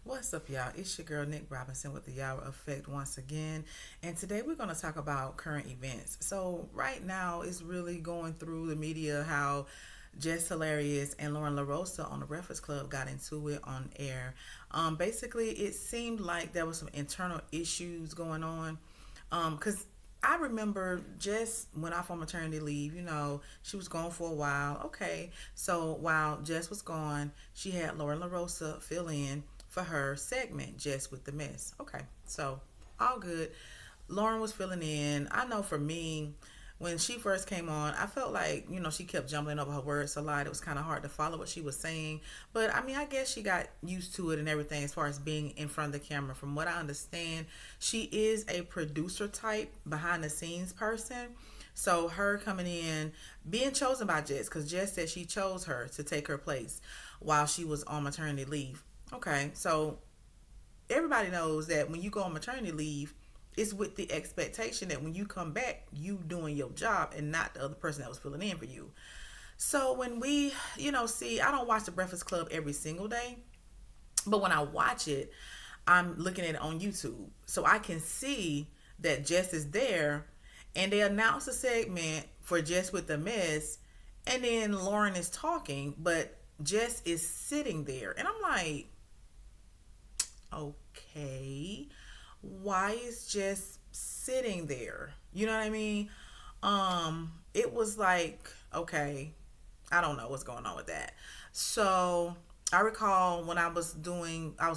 What's up, y'all? It's your girl Nick Robinson with the Yawa Effect once again, and today we're going to talk about current events. So, right now, it's really going through the media how Jess Hilarious and Loren LaRosa on the Breakfast Club got into it on air. Basically, it seemed like there was some internal issues going on. Because I remember Jess went off on maternity leave. She was gone for a while. Okay, so while Jess was gone, she had Loren LaRosa fill in for her segment, Jess with the Mess. Okay, so all good. Lauren was filling in. I know for me, when she first came on, I felt like, she kept jumbling over her words a lot. It was kind of hard to follow what she was saying. But I mean, I guess she got used to it and everything as far as being in front of the camera. From what I understand, she is a producer type, behind the scenes person. So her coming in, being chosen by Jess, because Jess said she chose her to take her place while she was on maternity leave. Okay, so everybody knows that when you go on maternity leave, it's with the expectation that when you come back, you doing your job and not the other person that was filling in for you. So when we, see, I don't watch the Breakfast Club every single day, but when I watch it, I'm looking at it on YouTube. So I can see that Jess is there and they announce a segment for Jess with the Mess, and then Lauren is talking, but Jess is sitting there. And I'm like, okay, why is Jess sitting there? You know what I mean? It was like, okay, I don't know what's going on with that. So I recall when I was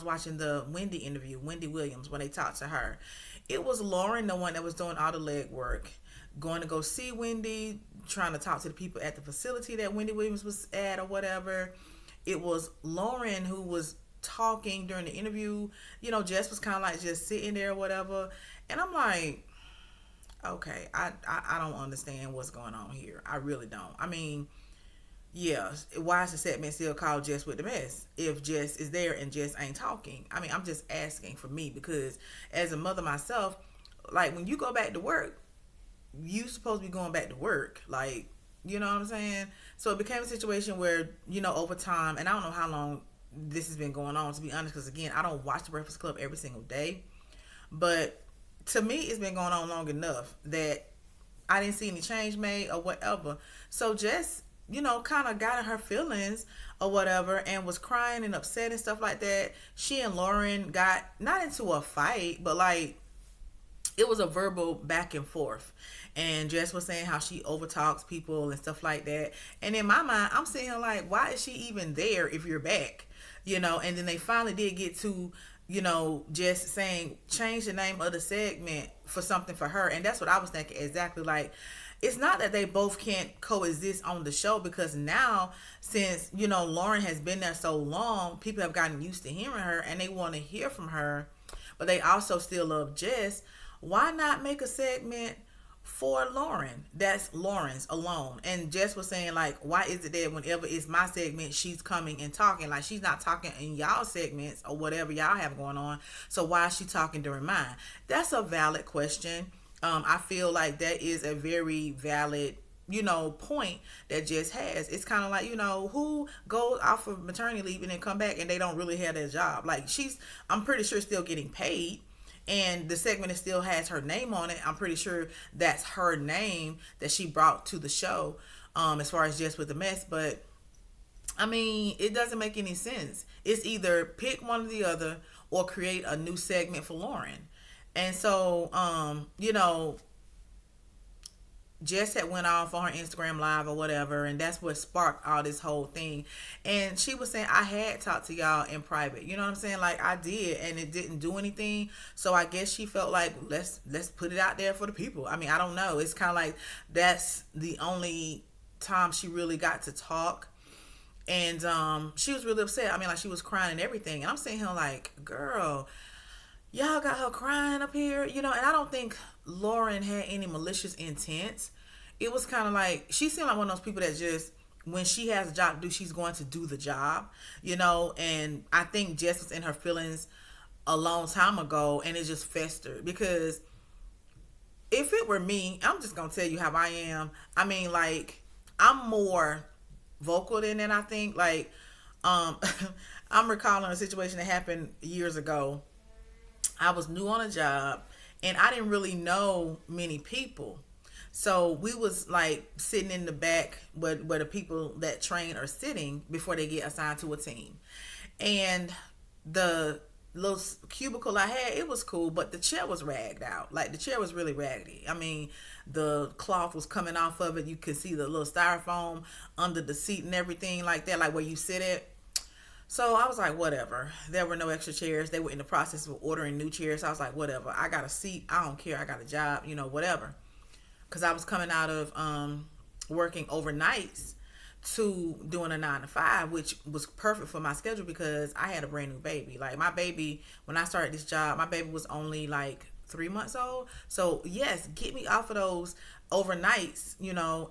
watching the Wendy interview, Wendy Williams, when they talked to her. It was Lauren, the one that was doing all the leg work, going to go see Wendy, trying to talk to the people at the facility that Wendy Williams was at or whatever. It was Lauren who was talking during the interview. Jess was kind of like just sitting there or whatever. And I'm like, okay, I don't understand what's going on here. I really don't. I mean, yeah, why is the segment still called Jess with the Mess if Jess is there and Jess ain't talking? I mean, I'm just asking for me, because as a mother myself, like when you go back to work, you supposed to be going back to work. Like, you know what I'm saying? So it became a situation where, over time, and I don't know how long this has been going on, to be honest, because again, I don't watch the Breakfast Club every single day. But to me, it's been going on long enough that I didn't see any change made or whatever. So Jess, kind of got in her feelings or whatever and was crying and upset and stuff like that. She and Lauren got not into a fight, but like it was a verbal back and forth. And Jess was saying how she overtalks people and stuff like that. And in my mind, I'm sitting here like, why is she even there if you're back? And then they finally did get to, Jess saying, change the name of the segment for something for her. And that's what I was thinking exactly. Like, it's not that they both can't coexist on the show, because now, since, Lauren has been there so long, people have gotten used to hearing her and they want to hear from her, but they also still love Jess. Why not make a segment for Lauren that's Lauren's alone? And Jess was saying, like, why is it that whenever it's my segment, she's coming and talking? Like, she's not talking in y'all segments or whatever y'all have going on, so why is she talking during mine? That's a valid question. I feel like that is a very valid point that Jess has. It's kind of like, who goes off of maternity leave and then come back and they don't really have their job. Like, I'm pretty sure still getting paid, and the segment still has her name on it. I'm pretty sure that's her name that she brought to the show, as far as Jess with the Mess. But I mean, it doesn't make any sense. It's either pick one or the other or create a new segment for Lauren. And so, Jess had went off on her Instagram live or whatever, and that's what sparked all this whole thing. And she was saying, I had talked to y'all in private. You know what I'm saying? Like, I did, and it didn't do anything. So I guess she felt like, let's put it out there for the people. I mean, I don't know. It's kind of like that's the only time she really got to talk. And she was really upset. I mean, like, she was crying and everything. And I'm sitting here like, girl, y'all got her crying up here, and I don't think Lauren had any malicious intent. It was kind of like, she seemed like one of those people that just, when she has a job to do, she's going to do the job, and I think Jess was in her feelings a long time ago, and it just festered, because if it were me, I'm just going to tell you how I am. I mean, like, I'm more vocal than that, I think. Like, I'm recalling a situation that happened years ago. I was new on a job and I didn't really know many people. So we was like sitting in the back where the people that train are sitting before they get assigned to a team. And the little cubicle I had, it was cool, but the chair was ragged out. Like the chair was really raggedy. I mean, the cloth was coming off of it. You could see the little styrofoam under the seat and everything like that, like where you sit at. So I was like, whatever. There were no extra chairs. They were in the process of ordering new chairs. So I was like, whatever. I got a seat. I don't care. I got a job, whatever. Because I was coming out of working overnights to doing a 9 to 5, which was perfect for my schedule because I had a brand new baby. Like my baby, when I started this job, my baby was only like 3 months old. So yes, get me off of those overnights,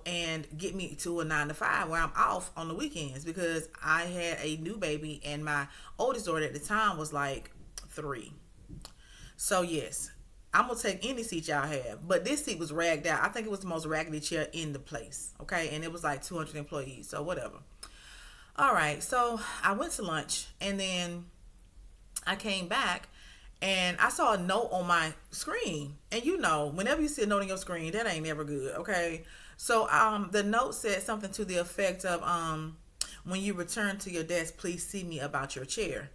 and get me to a 9 to 5 where I'm off on the weekends because I had a new baby and my oldest daughter at the time was like 3. So yes, I'm gonna take any seat y'all have, but this seat was ragged out. I think it was the most raggedy chair in the place. Okay, and it was like 200 employees, so whatever. All right, so I went to lunch and then I came back and I saw a note on my screen. And whenever you see a note on your screen, that ain't never good. Okay, so the note said something to the effect of when you return to your desk, please see me about your chair.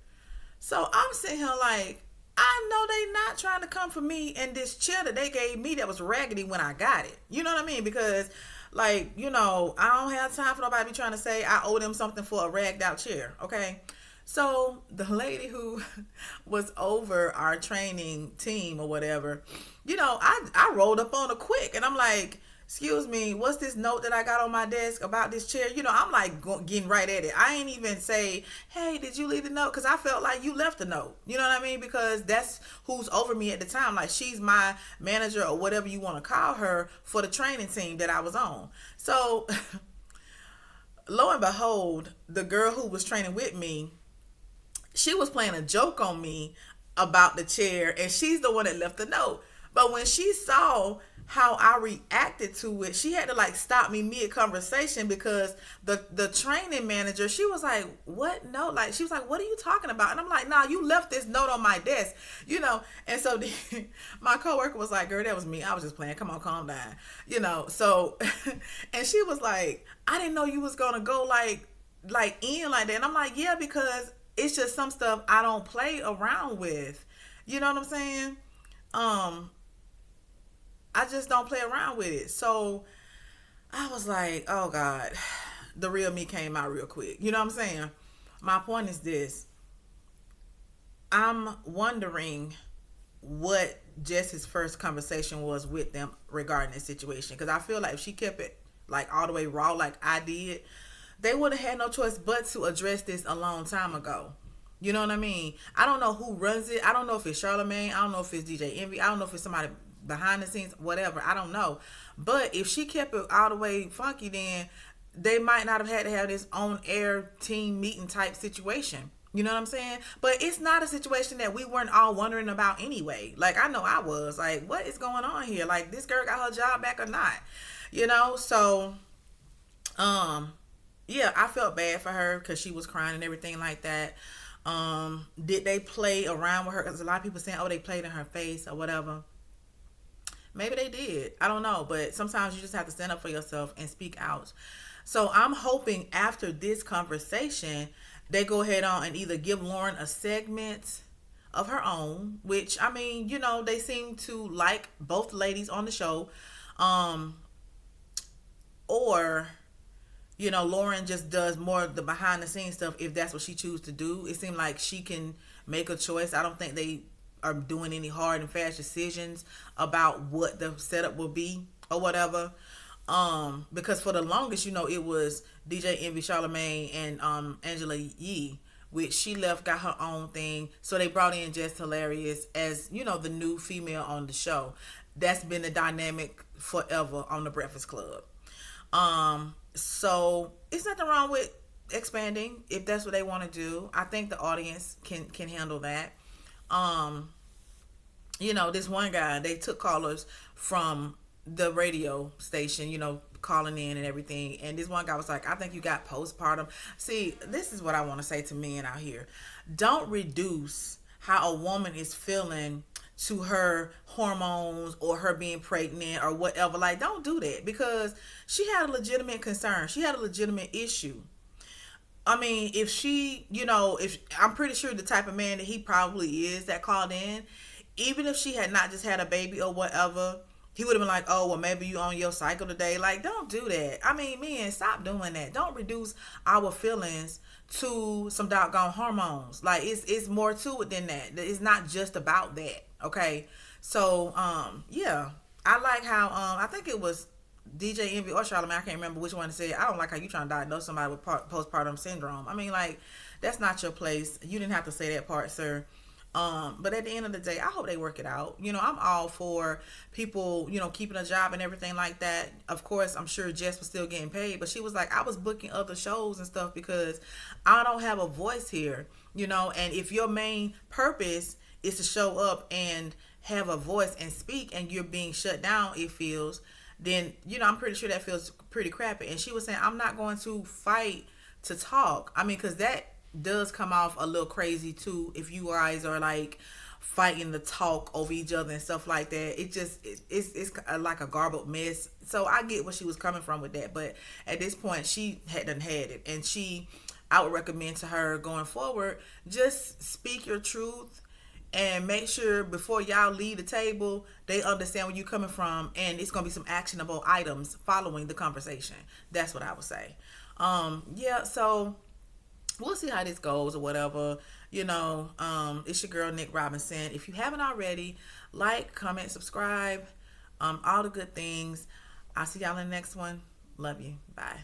So I'm sitting here like, I know they not trying to come for me and this chair that they gave me that was raggedy when I got it. You know what I mean? Because, like, I don't have time for nobody to be trying to say I owe them something for a ragged out chair. Okay? So the lady who was over our training team or whatever, I rolled up on her quick and I'm like, excuse me, what's this note that I got on my desk about this chair? I'm like getting right at it. I ain't even say, hey, did you leave the note? Because I felt like you left the note. You know what I mean? Because that's who's over me at the time. Like she's my manager or whatever you want to call her for the training team that I was on. So lo and behold, the girl who was training with me, she was playing a joke on me about the chair and she's the one that left the note. But when she saw how I reacted to it, she had to like stop me mid conversation because the training manager, she was like, what note? Like she was like, what are you talking about? And I'm like, nah, you left this note on my desk, and so my coworker was like, girl, that was me, I was just playing, come on, calm down, so and she was like, I didn't know you was gonna go like in like that. And I'm like, yeah, because it's just some stuff I don't play around with, you know what I'm saying? I just don't play around with it. So I was like, oh God, the real me came out real quick. You know what I'm saying? My point is this. I'm wondering what Jess's first conversation was with them regarding this situation. Because I feel like if she kept it like all the way raw like I did, they would have had no choice but to address this a long time ago. You know what I mean? I don't know who runs it. I don't know if it's Charlamagne. I don't know if it's DJ Envy. I don't know if it's somebody behind the scenes, whatever. I don't know. But if she kept it all the way funky, then they might not have had to have this on air team meeting type situation. You know what I'm saying? But it's not a situation that we weren't all wondering about anyway. Like, I know I was. Like, what is going on here? Like, this girl got her job back or not? So, yeah, I felt bad for her because she was crying and everything like that. Did they play around with her? Because a lot of people saying, oh, they played in her face or whatever. Maybe they did. I don't know. But sometimes you just have to stand up for yourself and speak out. So I'm hoping after this conversation, they go ahead on and either give Loren a segment of her own, which, I mean, they seem to like both ladies on the show. Or, Loren just does more of the behind the scenes stuff if that's what she chooses to do. It seems like she can make a choice. I don't think they are doing any hard and fast decisions about what the setup will be or whatever. Because for the longest, it was DJ Envy, Charlamagne, and Angela Yee, which she left, got her own thing. So they brought in Jess Hilarious as, the new female on the show. That's been the dynamic forever on the Breakfast Club. So it's nothing wrong with expanding if that's what they want to do. I think the audience can handle that. This one guy, they took callers from the radio station, calling in and everything. And this one guy was like, I think you got postpartum. See, this is what I want to say to men out here. Don't reduce how a woman is feeling to her hormones or her being pregnant or whatever. Like, don't do that, because she had a legitimate concern. She had a legitimate issue. I mean, if she, if I'm pretty sure the type of man that he probably is that called in, even if she had not just had a baby or whatever, he would have been like, oh, well, maybe you on your cycle today. Like, don't do that. I mean, men, stop doing that. Don't reduce our feelings to some doggone hormones. Like, it's more to it than that. It's not just about that. Okay. So, yeah, I like how, I think it was DJ Envy or Charlamagne, I can't remember which one said, I don't like how you trying to diagnose somebody with postpartum syndrome. I mean, like, that's not your place. You didn't have to say that part, sir. But at the end of the day, I hope they work it out. I'm all for people, keeping a job and everything like that. Of course, I'm sure Jess was still getting paid, but she was like, I was booking other shows and stuff because I don't have a voice here, and if your main purpose is to show up and have a voice and speak, and you're being shut down, it feels, then, I'm pretty sure that feels pretty crappy. And she was saying, I'm not going to fight to talk. I mean, because that does come off a little crazy too, if you guys are like fighting to talk over each other and stuff like that. It's like a garbled mess. So I get where she was coming from with that, but at this point she hadn't had it, and I would recommend to her going forward, just speak your truth and make sure before y'all leave the table, they understand where you're coming from, and it's gonna be some actionable items following the conversation. That's what I would say. Yeah, so we'll see how this goes or whatever. It's your girl Nick Robinson. If you haven't already, like, comment, subscribe, all the good things. I'll see y'all in the next one. Love you. Bye.